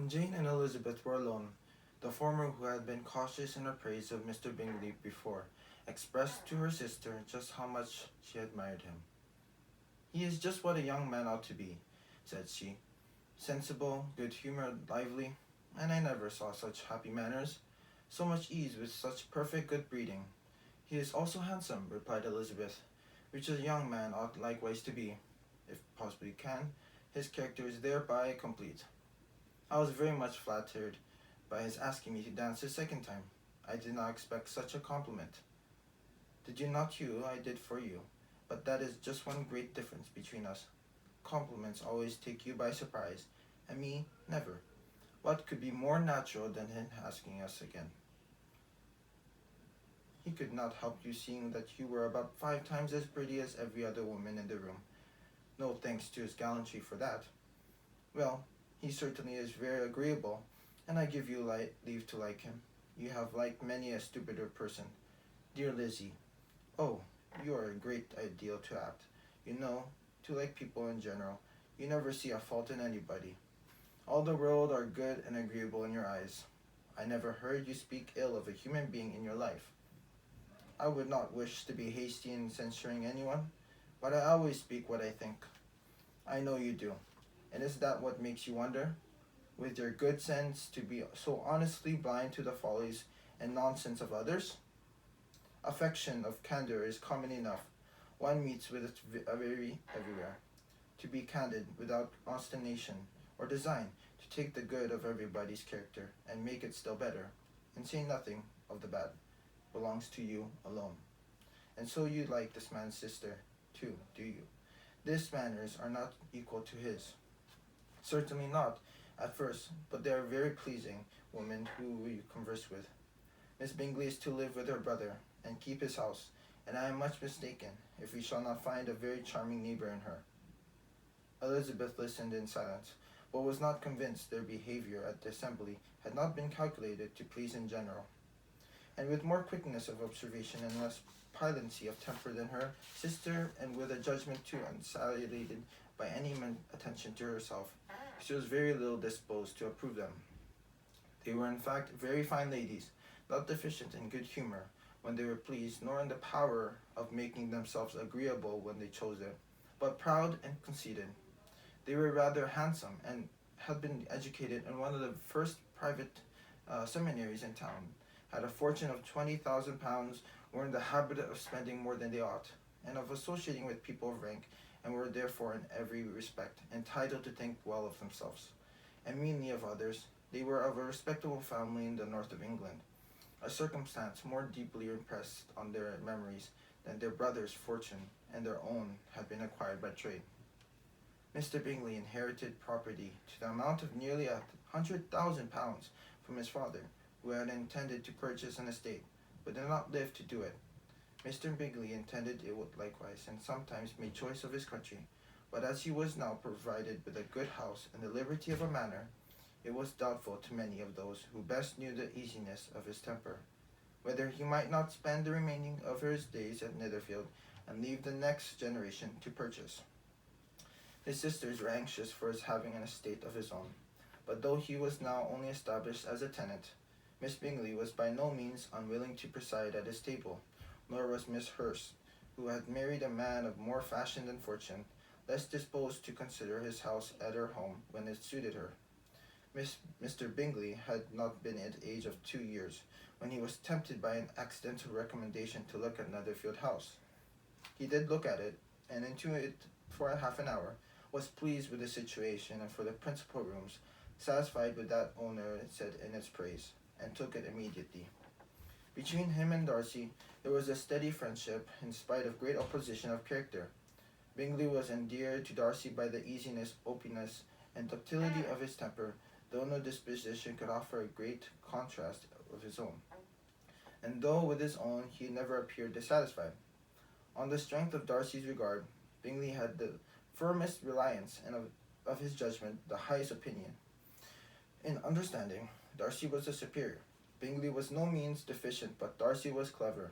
When Jane and Elizabeth were alone, the former, who had been cautious in her praise of Mr. Bingley before, expressed to her sister just how much she admired him. "He is just what a young man ought to be," said she. "Sensible, good-humoured, lively, and I never saw such happy manners, so much ease with such perfect good breeding." "He is also handsome," replied Elizabeth, "which a young man ought likewise to be, if possibly can. His character is thereby complete. I was very much flattered by his asking me to dance the second time. I did not expect such a compliment. Did you not you, I did for you. But that is just one great difference between us. Compliments always take you by surprise, and me never. What could be more natural than him asking us again? He could not help you seeing that you were about 5 times as pretty as every other woman in the room. No thanks to his gallantry for that. Well, he certainly is very agreeable, and I give you leave to like him. You have liked many a stupider person. Dear Lizzie, oh, you are a great ideal to apt, you know, to like people in general. You never see a fault in anybody. All the world are good and agreeable in your eyes. I never heard you speak ill of a human being in your life. I would not wish to be hasty in censuring anyone, but I always speak what I think. I know you do. And is that what makes you wonder, with your good sense, to be so honestly blind to the follies and nonsense of others? Affection of candor is common enough. One meets with it very everywhere. To be candid without ostentation or design, to take the good of everybody's character and make it still better, and say nothing of the bad, belongs to you alone. And so you like this man's sister, too, do you? These manners are not equal to his. Certainly not, at first, but they are very pleasing women who you converse with. Miss Bingley is to live with her brother, and keep his house, and I am much mistaken if we shall not find a very charming neighbour in her. Elizabeth listened in silence, but was not convinced their behaviour at the assembly had not been calculated to please in general. And with more quickness of observation and less pilancy of temper than her sister, and with a judgment too unsalutated by any attention to herself, she was very little disposed to approve them. They were in fact very fine ladies, not deficient in good humour when they were pleased, nor in the power of making themselves agreeable when they chose it, but proud and conceited. They were rather handsome, and had been educated in one of the first private seminaries in town, had a fortune of £20,000, were in the habit of spending more than they ought, and of associating with people of rank, and were therefore in every respect entitled to think well of themselves, and meanly of others. They were of a respectable family in the north of England, a circumstance more deeply impressed on their memories than their brother's fortune and their own had been acquired by trade. Mr. Bingley inherited property to the amount of nearly £100,000 from his father, who had intended to purchase an estate, but did not live to do it. Mr. Bingley intended it would likewise, and sometimes made choice of his country, but as he was now provided with a good house and the liberty of a manor, it was doubtful to many of those who best knew the easiness of his temper, whether he might not spend the remaining of his days at Netherfield, and leave the next generation to purchase. His sisters were anxious for his having an estate of his own, but though he was now only established as a tenant, Miss Bingley was by no means unwilling to preside at his table, nor was Miss Hurst, who had married a man of more fashion than fortune, less disposed to consider his house at her home when it suited her. Mr. Bingley had not been at the age of 2 years, when he was tempted by an accidental recommendation to look at Netherfield House. He did look at it, and into it for half an hour, was pleased with the situation and for the principal rooms, satisfied with that owner said in its praise, and took it immediately. Between him and Darcy there was a steady friendship, in spite of great opposition of character. Bingley was endeared to Darcy by the easiness, openness, and ductility of his temper, though no disposition could offer a great contrast with his own, and though with his own he never appeared dissatisfied. On the strength of Darcy's regard, Bingley had the firmest reliance, and of his judgment the highest opinion. In understanding, Darcy was the superior. Bingley was no means deficient, but Darcy was clever.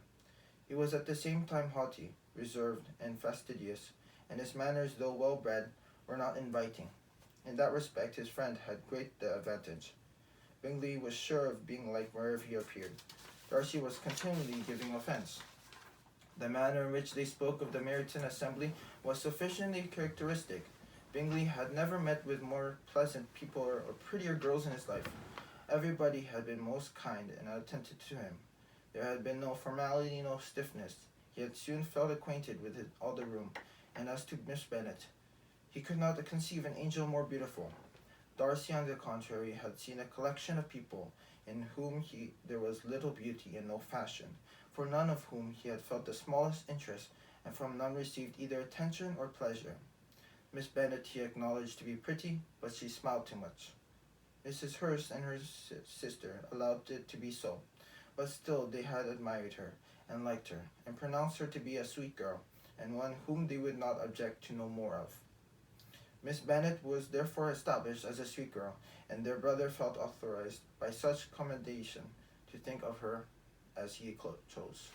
He was at the same time haughty, reserved, and fastidious, and his manners, though well bred, were not inviting. In that respect, his friend had great advantage. Bingley was sure of being liked wherever he appeared. Darcy was continually giving offence. The manner in which they spoke of the Meryton assembly was sufficiently characteristic. Bingley had never met with more pleasant people or prettier girls in his life. Everybody had been most kind and attentive to him. There had been no formality, no stiffness. He had soon felt acquainted with all the room, and as to Miss Bennet, he could not conceive an angel more beautiful. Darcy, on the contrary, had seen a collection of people in whom there was little beauty and no fashion, for none of whom he had felt the smallest interest, and from none received either attention or pleasure. Miss Bennet he acknowledged to be pretty, but she smiled too much. Mrs. Hurst and her sister allowed it to be so, but still they had admired her, and liked her, and pronounced her to be a sweet girl, and one whom they would not object to know more of. Miss Bennet was therefore established as a sweet girl, and their brother felt authorized by such commendation to think of her as he chose.